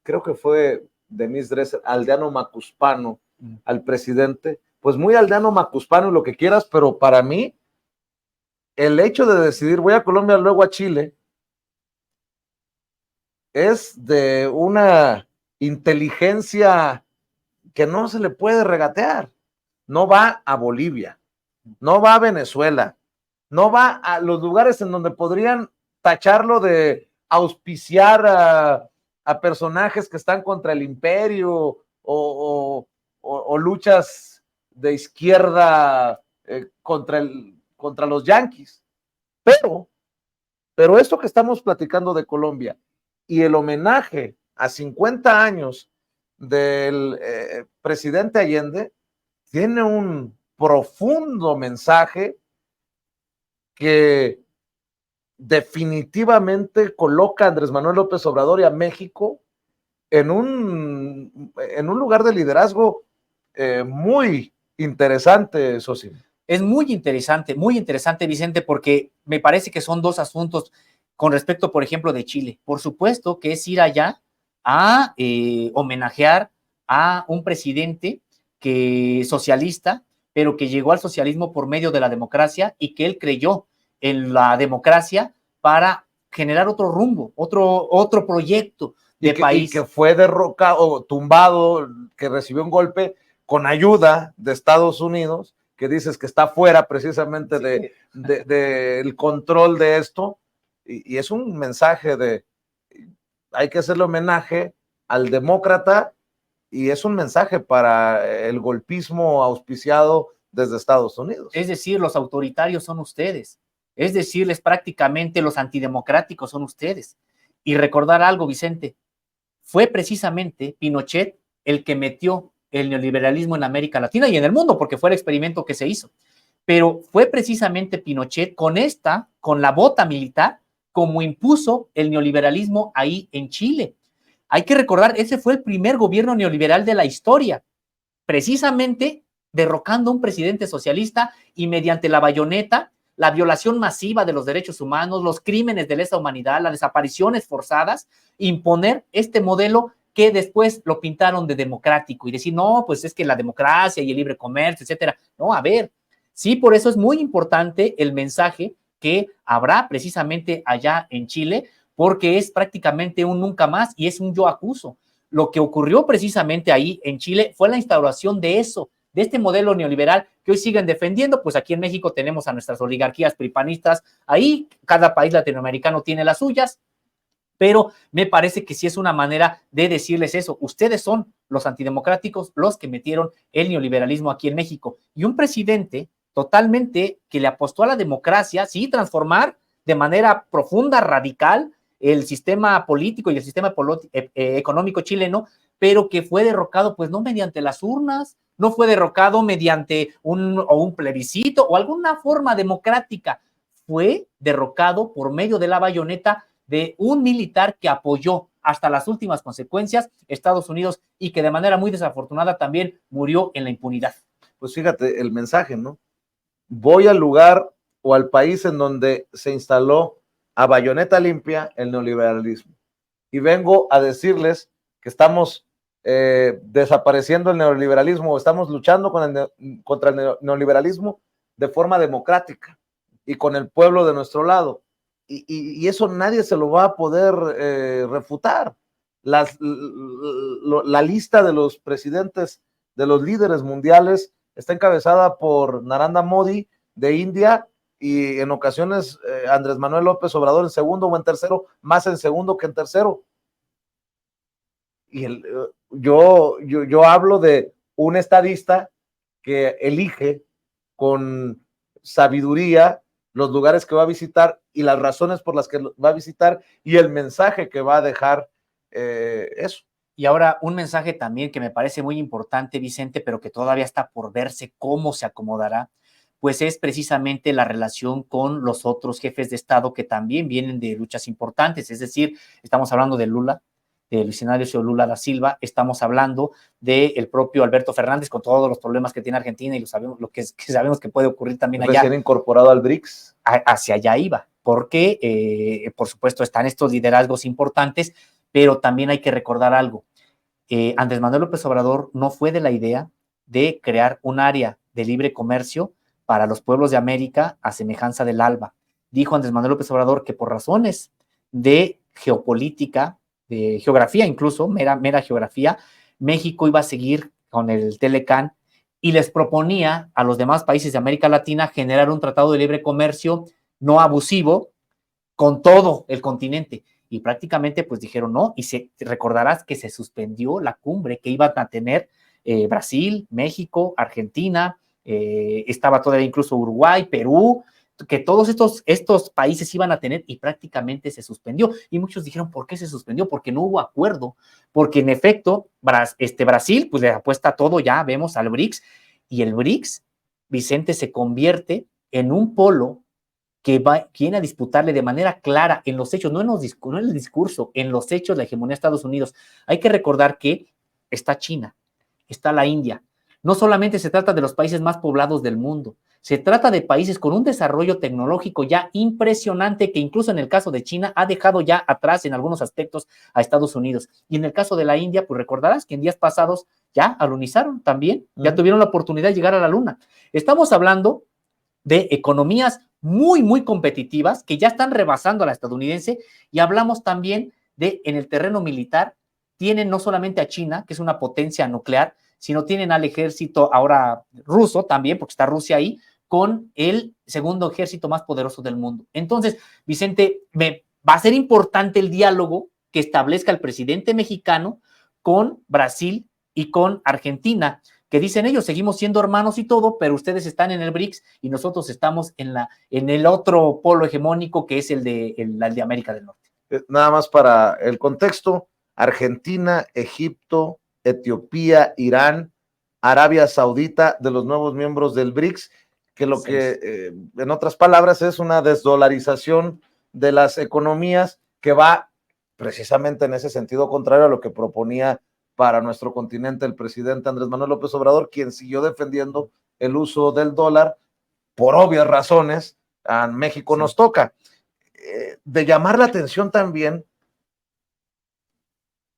Creo que fue Denise Dresser, aldeano macuspano al presidente, pues muy aldeano macuspano y lo que quieras, pero para mí el hecho de decidir voy a Colombia, luego a Chile, es de una inteligencia que no se le puede regatear. No va a Bolivia, no va a Venezuela, no va a los lugares en donde podrían tacharlo de auspiciar a personajes que están contra el imperio o luchas de izquierda contra los yanquis. Pero esto que estamos platicando de Colombia y el homenaje a 50 años del presidente Allende tiene un profundo mensaje que definitivamente coloca a Andrés Manuel López Obrador y a México en un lugar de liderazgo muy interesante, Sosi. Es muy interesante, Vicente, porque me parece que son dos asuntos con respecto, por ejemplo, de Chile. Por supuesto que es ir allá a homenajear a un presidente que socialista, pero que llegó al socialismo por medio de la democracia y que él creyó en la democracia para generar otro rumbo, otro proyecto de país. Y que fue derrocado, tumbado, que recibió un golpe con ayuda de Estados Unidos, que dices que está fuera precisamente sí. del control de esto, y es un mensaje de hay que hacerle homenaje al demócrata, y es un mensaje para el golpismo auspiciado desde Estados Unidos. Es decir, los autoritarios son ustedes, es decirles prácticamente los antidemocráticos son ustedes. Y recordar algo, Vicente, fue precisamente Pinochet el que metió el neoliberalismo en América Latina y en el mundo, porque fue el experimento que se hizo. Pero fue precisamente Pinochet con la bota militar, como impuso el neoliberalismo ahí en Chile. Hay que recordar, ese fue el primer gobierno neoliberal de la historia, precisamente derrocando a un presidente socialista y mediante la bayoneta, la violación masiva de los derechos humanos, los crímenes de lesa humanidad, las desapariciones forzadas, imponer este modelo que después lo pintaron de democrático y decir, no, pues es que la democracia y el libre comercio, etcétera. No, a ver, sí, por eso es muy importante el mensaje que habrá precisamente allá en Chile, porque es prácticamente un nunca más y es un yo acuso. Lo que ocurrió precisamente ahí en Chile fue la instauración de eso, de este modelo neoliberal que hoy siguen defendiendo. Pues aquí en México tenemos a nuestras oligarquías pripanistas ahí, cada país latinoamericano tiene las suyas, pero me parece que sí es una manera de decirles eso. Ustedes son los antidemocráticos, los que metieron el neoliberalismo aquí en México. Y un presidente totalmente que le apostó a la democracia, sí, transformar de manera profunda, radical, el sistema político y el sistema económico chileno, pero que fue derrocado, pues no mediante las urnas, no fue derrocado mediante un plebiscito o alguna forma democrática, fue derrocado por medio de la bayoneta de un militar que apoyó hasta las últimas consecuencias Estados Unidos y que de manera muy desafortunada también murió en la impunidad. Pues fíjate el mensaje, ¿no? Voy al lugar o al país en donde se instaló a bayoneta limpia el neoliberalismo y vengo a decirles que estamos desapareciendo el neoliberalismo, estamos luchando contra el neoliberalismo de forma democrática y con el pueblo de nuestro lado. Y eso nadie se lo va a poder refutar. La lista de los presidentes, de los líderes mundiales, está encabezada por Narendra Modi de India y en ocasiones Andrés Manuel López Obrador en segundo o en tercero, más en segundo que en tercero. Y yo hablo de un estadista que elige con sabiduría los lugares que va a visitar y las razones por las que va a visitar y el mensaje que va a dejar eso. Y ahora un mensaje también que me parece muy importante, Vicente, pero que todavía está por verse cómo se acomodará, pues es precisamente la relación con los otros jefes de Estado que también vienen de luchas importantes. Es decir, estamos hablando de Lula, de Luis Ignacio Lula da Silva, estamos hablando del propio Alberto Fernández con todos los problemas que tiene Argentina y lo que sabemos que puede ocurrir también allá. Recién incorporado al BRICS. Hacia allá iba, porque por supuesto están estos liderazgos importantes, pero también hay que recordar algo. Andrés Manuel López Obrador no fue de la idea de crear un área de libre comercio para los pueblos de América a semejanza del ALBA. Dijo Andrés Manuel López Obrador que por razones de geopolítica, de geografía incluso, mera geografía, México iba a seguir con el Telecán, y les proponía a los demás países de América Latina generar un tratado de libre comercio no abusivo con todo el continente. Y prácticamente pues dijeron no, y recordarás que se suspendió la cumbre que iban a tener Brasil, México, Argentina, estaba todavía incluso Uruguay, Perú, que todos estos países iban a tener, y prácticamente se suspendió. Y muchos dijeron, ¿por qué se suspendió? Porque no hubo acuerdo, porque en efecto Brasil pues le apuesta todo, ya vemos al BRICS, y el BRICS, Vicente, se convierte en un polo que viene a disputarle de manera clara en los hechos, no en el discurso, en los hechos, la hegemonía de Estados Unidos. Hay que recordar que está China, está la India. No solamente se trata de los países más poblados del mundo, se trata de países con un desarrollo tecnológico ya impresionante, que incluso en el caso de China ha dejado ya atrás en algunos aspectos a Estados Unidos. Y en el caso de la India, pues recordarás que en días pasados ya alunizaron también, ya tuvieron la oportunidad de llegar a la luna. Estamos hablando de economías muy, muy competitivas que ya están rebasando a la estadounidense, y hablamos también de, en el terreno militar, tienen no solamente a China, que es una potencia nuclear, sino tienen al ejército ahora ruso también, porque está Rusia ahí, con el segundo ejército más poderoso del mundo. Entonces, Vicente, va a ser importante el diálogo que establezca el presidente mexicano con Brasil y con Argentina, que dicen ellos, seguimos siendo hermanos y todo, pero ustedes están en el BRICS y nosotros estamos en el otro polo hegemónico, que es el de América del Norte. Nada más para el contexto: Argentina, Egipto, Etiopía, Irán, Arabia Saudita, de los nuevos miembros del BRICS, que lo que, en otras palabras, es una desdolarización de las economías, que va precisamente en ese sentido contrario a lo que proponía para nuestro continente el presidente Andrés Manuel López Obrador, quien siguió defendiendo el uso del dólar por obvias razones. A México nos toca. De llamar la atención también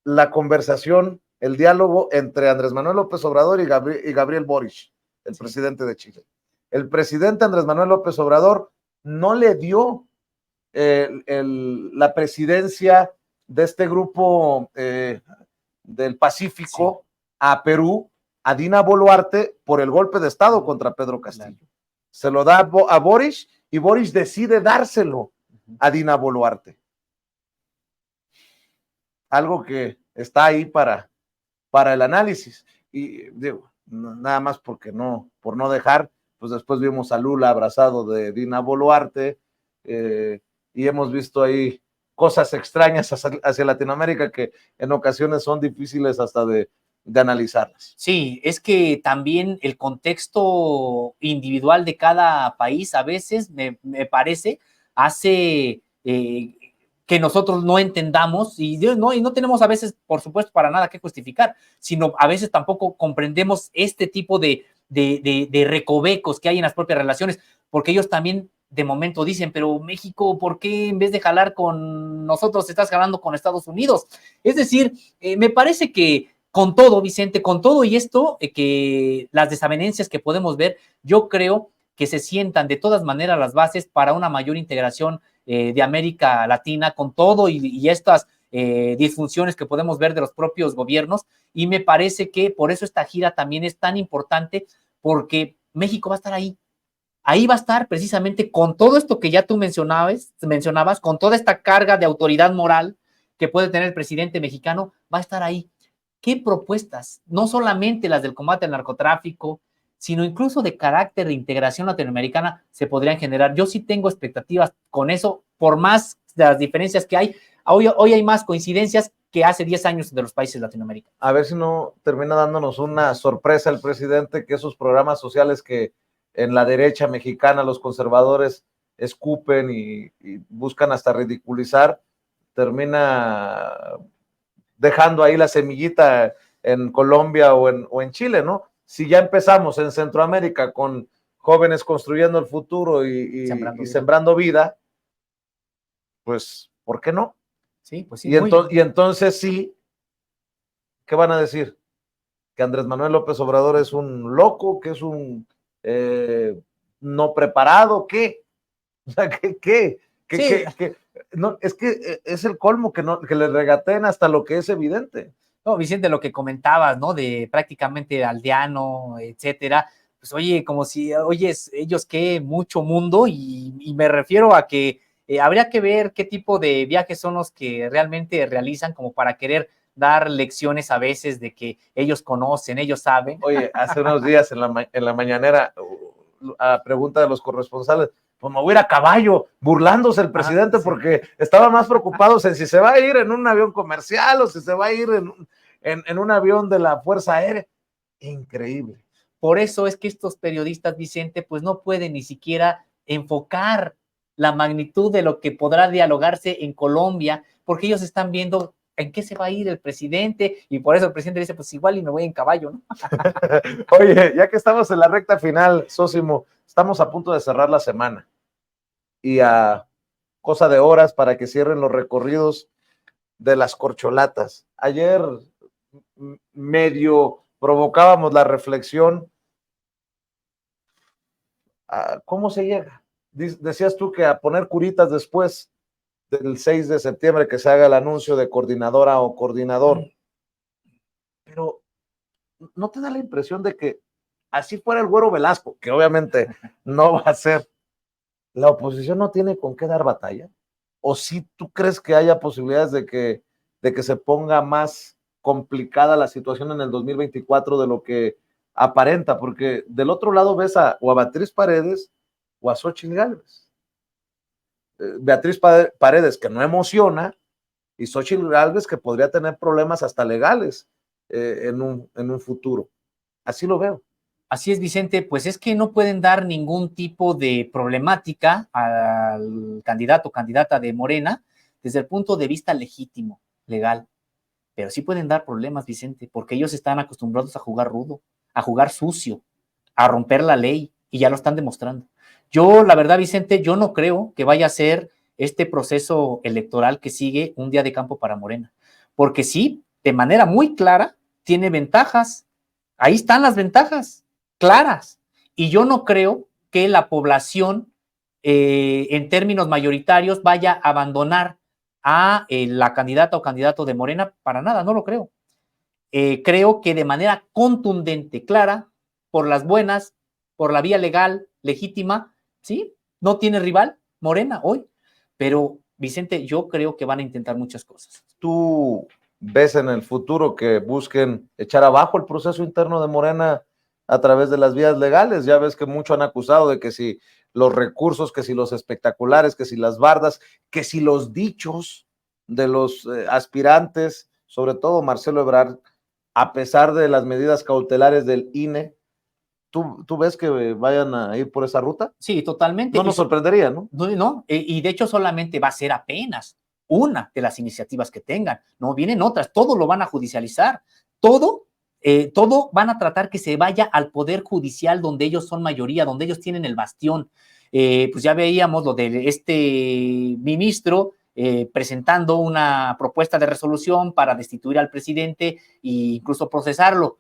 la conversación, el diálogo entre Andrés Manuel López Obrador y Gabriel Boric, el presidente de Chile. El presidente Andrés Manuel López Obrador no le dio la presidencia de este grupo del Pacífico a Perú, a Dina Boluarte, por el golpe de Estado contra Pedro Castillo. Se lo da a Boric, y Boric decide dárselo a Dina Boluarte. Algo que está ahí para el análisis. Y digo, nada más por no dejar, pues después vimos a Lula abrazado de Dina Boluarte, y hemos visto ahí cosas extrañas hacia Latinoamérica que en ocasiones son difíciles hasta de analizarlas. Sí, es que también el contexto individual de cada país a veces me parece hace que nosotros no entendamos, y no tenemos a veces, por supuesto, para nada que justificar, sino a veces tampoco comprendemos este tipo de recovecos que hay en las propias relaciones, porque ellos también de momento dicen, pero México, ¿por qué en vez de jalar con nosotros estás jalando con Estados Unidos? Es decir, me parece que con todo, Vicente, con todo y esto, que las desavenencias que podemos ver, yo creo que se sientan de todas maneras las bases para una mayor integración de América Latina, con todo y estas disfunciones que podemos ver de los propios gobiernos, y me parece que por eso esta gira también es tan importante, porque México va a estar ahí. Ahí va a estar precisamente con todo esto que ya tú mencionabas, con toda esta carga de autoridad moral que puede tener el presidente mexicano, va a estar ahí. ¿Qué propuestas? No solamente las del combate al narcotráfico, sino incluso de carácter de integración latinoamericana se podrían generar. Yo sí tengo expectativas con eso, por más de las diferencias que hay. Hoy hay más coincidencias que hace 10 años de los países latinoamericanos. A ver si no termina dándonos una sorpresa el presidente, que esos programas sociales que en la derecha mexicana los conservadores escupen y buscan hasta ridiculizar, termina dejando ahí la semillita en Colombia o en Chile, ¿no? Si ya empezamos en Centroamérica con jóvenes construyendo el futuro y sembrando vida, pues, ¿por qué no? Sí, pues sí. Y entonces sí, ¿qué van a decir? Que Andrés Manuel López Obrador es un loco, que es un no preparado, ¿qué? O sea, ¿qué? No, es que es el colmo que le regateen hasta lo que es evidente. No, Vicente, lo que comentabas, ¿no? De prácticamente aldeano, etcétera. Pues oye, como si, oyes, ellos qué mucho mundo, y me refiero a que habría que ver qué tipo de viajes son los que realmente realizan como para querer dar lecciones a veces de que ellos conocen, ellos saben. Oye, hace unos días en la mañanera, a pregunta de los corresponsales, pues me voy a ir a caballo, burlándose el presidente, sí, porque estaba más preocupado en si se va a ir en un avión comercial o si se va a ir en un avión de la Fuerza Aérea. Increíble. Por eso es que estos periodistas, Vicente, pues no pueden ni siquiera enfocar la magnitud de lo que podrá dialogarse en Colombia, porque ellos están viendo en qué se va a ir el presidente, y por eso el presidente dice, pues igual y me voy en caballo, ¿no? Oye, ya que estamos en la recta final, Sósimo, estamos a punto de cerrar la semana, y a cosa de horas para que cierren los recorridos de las corcholatas. Ayer medio provocábamos la reflexión, ¿cómo se llega? Decías tú que a poner curitas después del 6 de septiembre que se haga el anuncio de coordinadora o coordinador, pero ¿no te da la impresión de que así fuera el Güero Velasco, que obviamente no va a ser, la oposición no tiene con qué dar batalla? ¿O si tú crees que haya posibilidades de que se ponga más complicada la situación en el 2024 de lo que aparenta? Porque del otro lado ves o a Beatriz Paredes o a Xóchitl Gálvez. Beatriz Paredes, que no emociona, y Xóchitl Gálvez, que podría tener problemas hasta legales en un futuro. Así lo veo. Así es, Vicente, pues es que no pueden dar ningún tipo de problemática al candidato o candidata de Morena desde el punto de vista legítimo, legal, pero sí pueden dar problemas, Vicente, porque ellos están acostumbrados a jugar rudo, a jugar sucio, a romper la ley, y ya lo están demostrando. Yo, la verdad, Vicente, yo no creo que vaya a ser este proceso electoral que sigue un día de campo para Morena, porque sí, de manera muy clara, tiene ventajas. Ahí están las ventajas claras, y yo no creo que la población en términos mayoritarios vaya a abandonar a la candidata o candidato de Morena, para nada, no lo creo. Creo que de manera contundente, clara, por las buenas, por la vía legal, legítima, ¿sí? No tiene rival Morena hoy, pero Vicente, yo creo que van a intentar muchas cosas. ¿Tú ves en el futuro que busquen echar abajo el proceso interno de Morena a través de las vías legales? Ya ves que mucho han acusado de que si los recursos, que si los espectaculares, que si las bardas, que si los dichos de los aspirantes, sobre todo Marcelo Ebrard, a pesar de las medidas cautelares del INE. ¿Tú ves que vayan a ir por esa ruta? Sí, totalmente. No nos sorprendería, ¿no? No, y de hecho solamente va a ser apenas una de las iniciativas que tengan, no vienen otras, todo lo van a judicializar, todo van a tratar que se vaya al poder judicial donde ellos son mayoría, donde ellos tienen el bastión. Pues ya veíamos lo de este ministro presentando una propuesta de resolución para destituir al presidente e incluso procesarlo.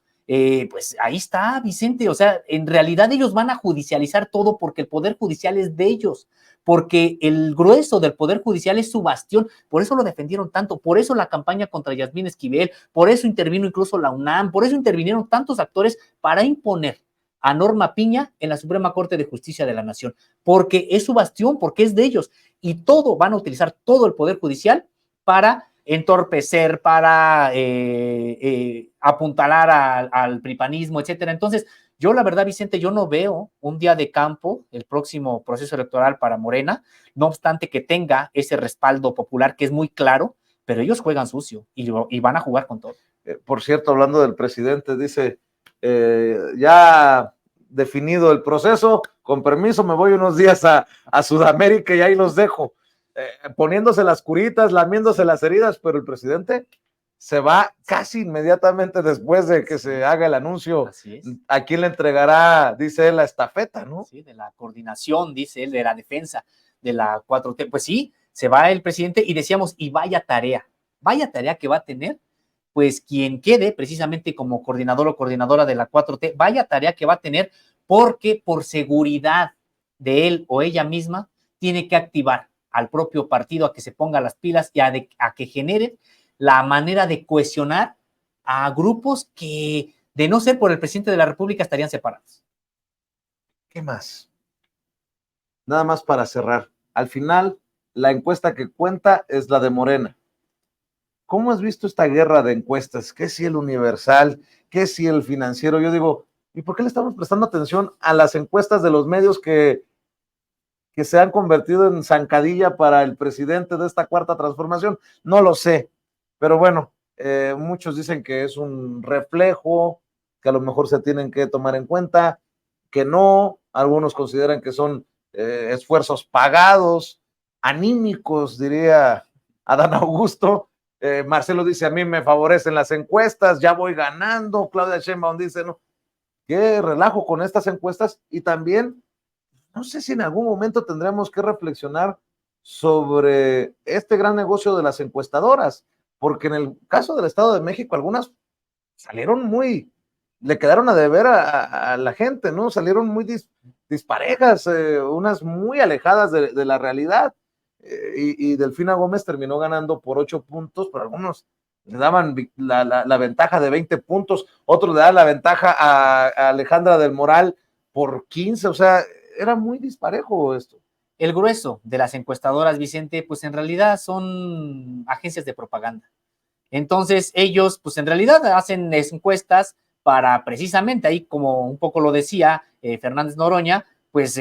Pues ahí está, Vicente, o sea, en realidad ellos van a judicializar todo porque el poder judicial es de ellos, porque el grueso del poder judicial es su bastión, por eso lo defendieron tanto, por eso la campaña contra Yasmín Esquivel, por eso intervino incluso la UNAM, por eso intervinieron tantos actores para imponer a Norma Piña en la Suprema Corte de Justicia de la Nación, porque es su bastión, porque es de ellos, y todo, van a utilizar todo el poder judicial para entorpecer, para apuntalar al pripanismo, etcétera. Entonces, yo la verdad, Vicente, yo no veo un día de campo el próximo proceso electoral para Morena, no obstante que tenga ese respaldo popular que es muy claro, pero ellos juegan sucio y van a jugar con todo. Por cierto, hablando del presidente, dice, ya definido el proceso, con permiso me voy unos días a Sudamérica y ahí los dejo, poniéndose las curitas, lamiéndose las heridas, pero el presidente se va casi inmediatamente después de que se haga el anuncio. Así es. ¿A quién le entregará, dice él, la estafeta, no? Sí, de la coordinación, dice él, de la defensa de la 4T. Pues sí, se va el presidente y decíamos, y vaya tarea que va a tener, pues quien quede precisamente como coordinador o coordinadora de la 4T, vaya tarea que va a tener, porque por seguridad de él o ella misma, tiene que activar al propio partido a que se ponga las pilas y a que genere la manera de cohesionar a grupos que, de no ser por el presidente de la República, estarían separados. ¿Qué más? Nada más para cerrar. Al final, la encuesta que cuenta es la de Morena. ¿Cómo has visto esta guerra de encuestas? ¿Qué si el Universal? ¿Qué si el Financiero? Yo digo, ¿y por qué le estamos prestando atención a las encuestas de los medios que se han convertido en zancadilla para el presidente de esta cuarta transformación? No lo sé, pero bueno, muchos dicen que es un reflejo, que a lo mejor se tienen que tomar en cuenta, que no, algunos consideran que son esfuerzos pagados, anímicos, diría Adán Augusto. Marcelo dice, a mí me favorecen las encuestas, ya voy ganando. Claudia Sheinbaum dice, no, qué relajo con estas encuestas. Y también, no sé si en algún momento tendremos que reflexionar sobre este gran negocio de las encuestadoras, porque en el caso del Estado de México, algunas salieron muy, le quedaron a deber a la gente, ¿no? Salieron muy disparejas, unas muy alejadas de la realidad. Y Delfina Gómez terminó ganando por 8 puntos, pero algunos le daban la ventaja de 20 puntos, otros le daban la ventaja a Alejandra del Moral por 15, o sea, era muy disparejo esto. El grueso de las encuestadoras, Vicente, pues en realidad son agencias de propaganda. Entonces ellos, pues en realidad hacen encuestas para precisamente, ahí como un poco lo decía Fernández Noroña, pues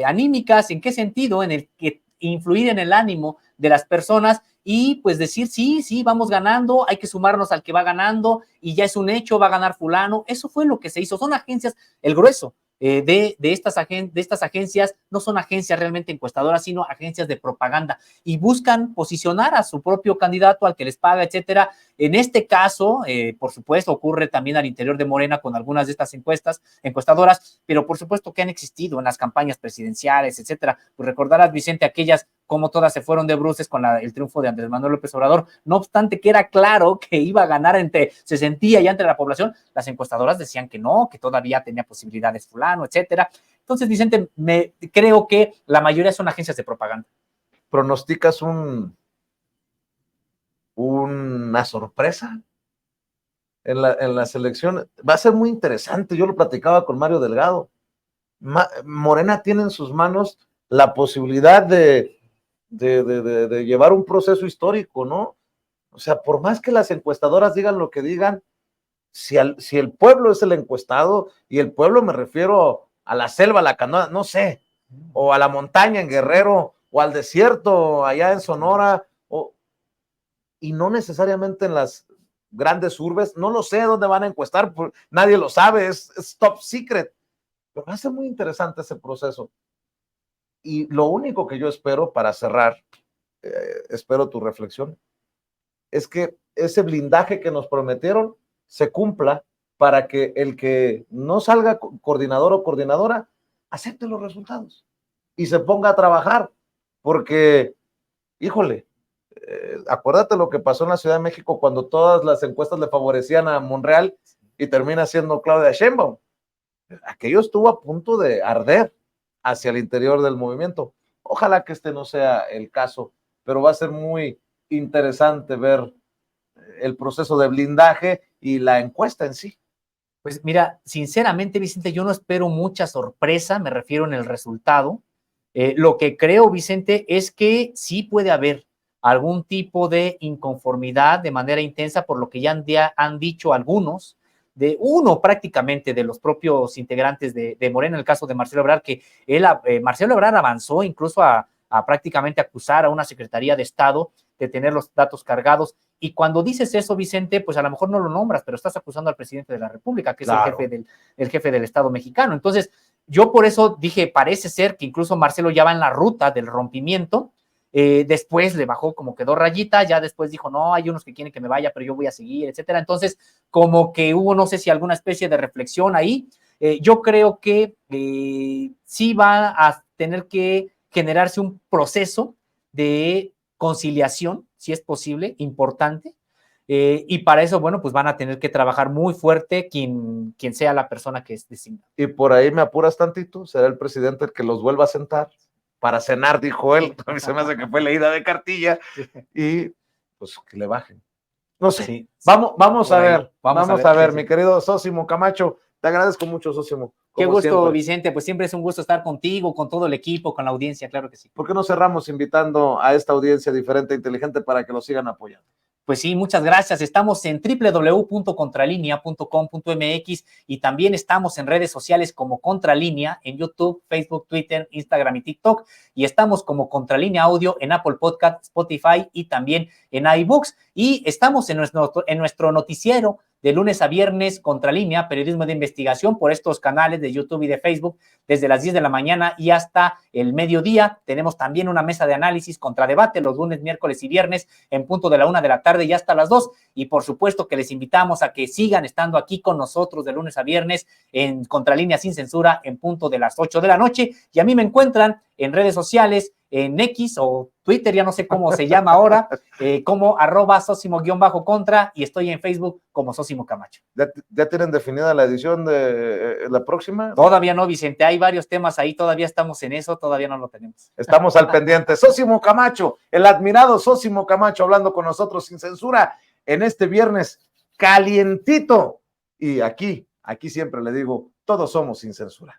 anímicas. ¿En qué sentido? En el que influir en el ánimo de las personas y pues decir, sí, sí, vamos ganando, hay que sumarnos al que va ganando y ya es un hecho, va a ganar fulano. Eso fue lo que se hizo. Son agencias, el grueso de estas agencias no son agencias realmente encuestadoras, sino agencias de propaganda y buscan posicionar a su propio candidato, al que les paga, etcétera. En este caso, por supuesto, ocurre también al interior de Morena con algunas de estas encuestadoras, pero por supuesto que han existido en las campañas presidenciales, etcétera. Pues recordarás, Vicente, aquellas como todas se fueron de bruces con el triunfo de Andrés Manuel López Obrador, no obstante que era claro que iba a ganar se sentía ya entre la población, las encuestadoras decían que no, que todavía tenía posibilidades fulano, etcétera. Entonces, Vicente, creo que la mayoría son agencias de propaganda. ¿Pronosticas una sorpresa en la selección? Va a ser muy interesante. Yo lo platicaba con Mario Delgado. Morena tiene en sus manos la posibilidad de llevar un proceso histórico, ¿no? O sea, por más que las encuestadoras digan lo que digan, si el pueblo es el encuestado, y el pueblo me refiero a la selva, a la canoa, no sé, o a la montaña en Guerrero, o al desierto allá en Sonora, y no necesariamente en las grandes urbes, no lo sé dónde van a encuestar, nadie lo sabe, es top secret, pero va a ser muy interesante ese proceso. Y lo único que yo espero para cerrar, espero tu reflexión, es que ese blindaje que nos prometieron se cumpla para que el que no salga coordinador o coordinadora acepte los resultados y se ponga a trabajar, porque, híjole, acuérdate lo que pasó en la Ciudad de México cuando todas las encuestas le favorecían a Monreal y termina siendo Claudia Sheinbaum. Aquello estuvo a punto de arder hacia el interior del movimiento. Ojalá que este no sea el caso, pero va a ser muy interesante ver el proceso de blindaje y la encuesta en sí. Pues mira, sinceramente, Vicente, yo no espero mucha sorpresa, me refiero en el resultado. Lo que creo, Vicente, es que sí puede haber algún tipo de inconformidad de manera intensa por lo que ya han dicho algunos, de uno prácticamente de los propios integrantes de Morena, en el caso de Marcelo Ebrard, que Marcelo Ebrard avanzó incluso a prácticamente acusar a una Secretaría de Estado de tener los datos cargados. Y cuando dices eso, Vicente, pues a lo mejor no lo nombras, pero estás acusando al presidente de la República, que es claro, el jefe del Estado mexicano. Entonces, yo por eso dije, parece ser que incluso Marcelo ya va en la ruta del rompimiento. Después le bajó como quedó rayita, ya después dijo, no, hay unos que quieren que me vaya, pero yo voy a seguir, etcétera. Entonces, como que hubo, no sé si alguna especie de reflexión ahí. Yo creo que sí va a tener que generarse un proceso de conciliación, si es posible, importante, y para eso, bueno, pues van a tener que trabajar muy fuerte quien sea la persona que es designada. Y por ahí me apuras tantito, será el presidente el que los vuelva a sentar para cenar, dijo él, a mí se me hace que fue leída de cartilla, y pues que le bajen. No sé. Sí, vamos a ver, vamos a ver, sí, mi querido Sósimo Camacho. Te agradezco mucho, Sósimo. Qué gusto, siempre. Vicente, pues siempre es un gusto estar contigo, con todo el equipo, con la audiencia, claro que sí. ¿Por qué no cerramos invitando a esta audiencia diferente e inteligente para que lo sigan apoyando? Pues sí, muchas gracias. Estamos en www.contralinea.com.mx y también estamos en redes sociales como Contralínea, en YouTube, Facebook, Twitter, Instagram y TikTok. Y estamos como Contralínea Audio en Apple Podcast, Spotify y también en iBooks. Y estamos en nuestro noticiero de lunes a viernes, Contralínea, periodismo de investigación, por estos canales de YouTube y de Facebook, desde las 10 de la mañana y hasta el mediodía. Tenemos también una mesa de análisis contra debate los lunes, miércoles y viernes en punto de la 1 de la tarde y hasta las 2. Y por supuesto que les invitamos a que sigan estando aquí con nosotros de lunes a viernes en Contralínea Sin Censura en punto de las 8 de la noche. Y a mí me encuentran en redes sociales, en X o Twitter, ya no sé cómo se llama ahora, como @Sósimo_contra, y estoy en Facebook como Sósimo Camacho. ¿Ya tienen definida la edición de la próxima? Todavía no, Vicente, hay varios temas ahí, todavía estamos en eso, todavía no lo tenemos. Estamos al pendiente. Sósimo Camacho, el admirado Sósimo Camacho, hablando con nosotros sin censura en este viernes calientito. Y aquí siempre le digo, todos somos sin censura.